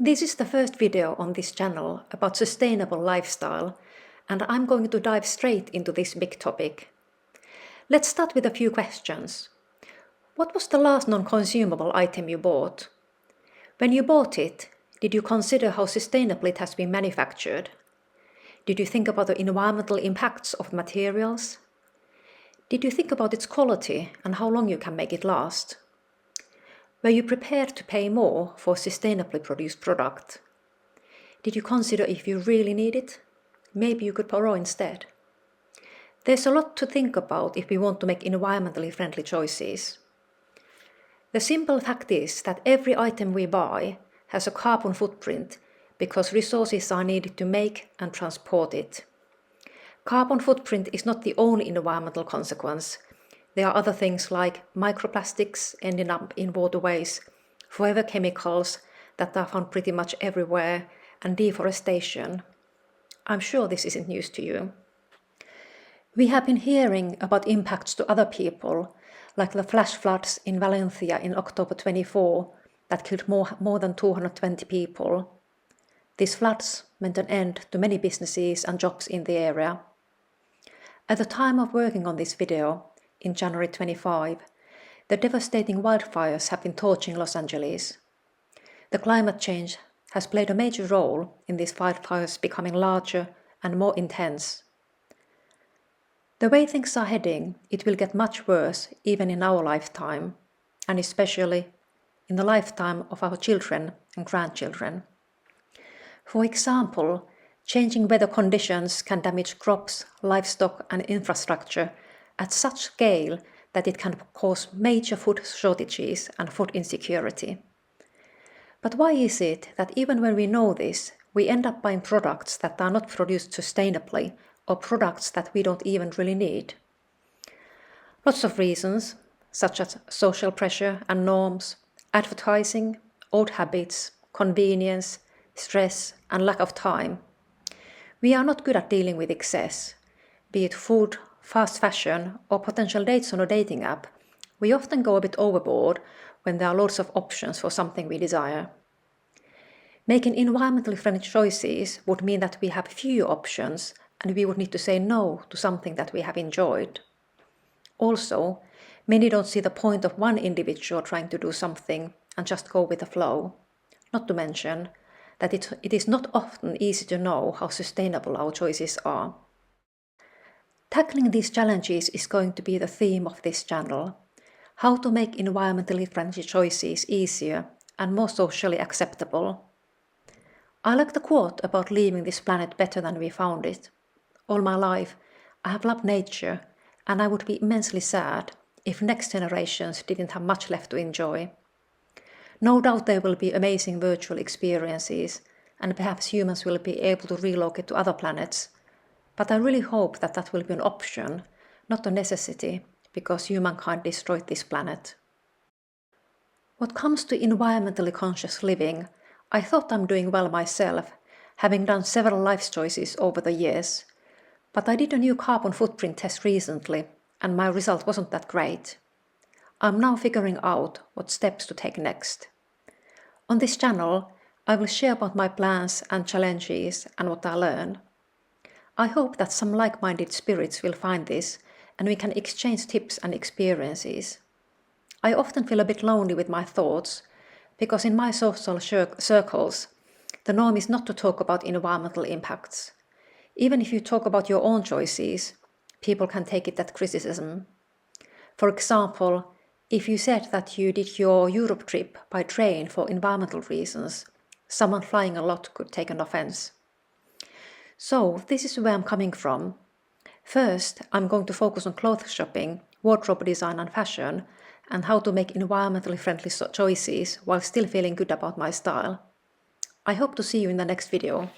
This is the first video on this channel about sustainable lifestyle, and I'm going to dive straight into this big topic. Let's start with a few questions. What was the last non-consumable item you bought? When you bought it, did you consider how sustainably it has been manufactured? Did you think about the environmental impacts of materials? Did you think about its quality and how long you can make it last? Were you prepared to pay more for a sustainably produced product? Did you consider if you really need it? Maybe you could borrow instead. There's a lot to think about if we want to make environmentally friendly choices. The simple fact is that every item we buy has a carbon footprint because resources are needed to make and transport it. Carbon footprint is not the only environmental consequence. There are other things like microplastics ending up in waterways, forever chemicals that are found pretty much everywhere, and deforestation. I'm sure this isn't news to you. We have been hearing about impacts to other people, like the flash floods in Valencia in October 24 that killed more than 220 people. These floods meant an end to many businesses and jobs in the area. At the time of working on this video, in January 25, the devastating wildfires have been torching Los Angeles. The climate change has played a major role in these wildfires becoming larger and more intense. The way things are heading, it will get much worse even in our lifetime, and especially in the lifetime of our children and grandchildren. For example, changing weather conditions can damage crops, livestock and infrastructure at such scale that it can cause major food shortages and food insecurity. But why is it that even when we know this, we end up buying products that are not produced sustainably or products that we don't even really need? Lots of reasons, such as social pressure and norms, advertising, old habits, convenience, stress and lack of time. We are not good at dealing with excess, be it food, fast fashion or potential dates on a dating app. We often go a bit overboard when there are lots of options for something we desire. Making environmentally friendly choices would mean that we have few options and we would need to say no to something that we have enjoyed. Also, many don't see the point of one individual trying to do something and just go with the flow. Not to mention that it is not often easy to know how sustainable our choices are. Tackling these challenges is going to be the theme of this channel. How to make environmentally friendly choices easier and more socially acceptable. I like the quote about leaving this planet better than we found it. All my life, I have loved nature, and I would be immensely sad if next generations didn't have much left to enjoy. No doubt there will be amazing virtual experiences, and perhaps humans will be able to relocate to other planets. But I really hope that that will be an option, not a necessity, because humankind destroyed this planet. What comes to environmentally conscious living, I thought I'm doing well myself, having done several life choices over the years. But I did a new carbon footprint test recently, and my result wasn't that great. I'm now figuring out what steps to take next. On this channel, I will share about my plans and challenges and what I learn. I hope that some like-minded spirits will find this and we can exchange tips and experiences. I often feel a bit lonely with my thoughts because in my social circles, the norm is not to talk about environmental impacts. Even if you talk about your own choices, people can take it as criticism. For example, if you said that you did your Europe trip by train for environmental reasons, someone flying a lot could take an offense. So this is where I'm coming from. First, I'm going to focus on clothes shopping, wardrobe design and fashion, and how to make environmentally friendly choices while still feeling good about my style. I hope to see you in the next video.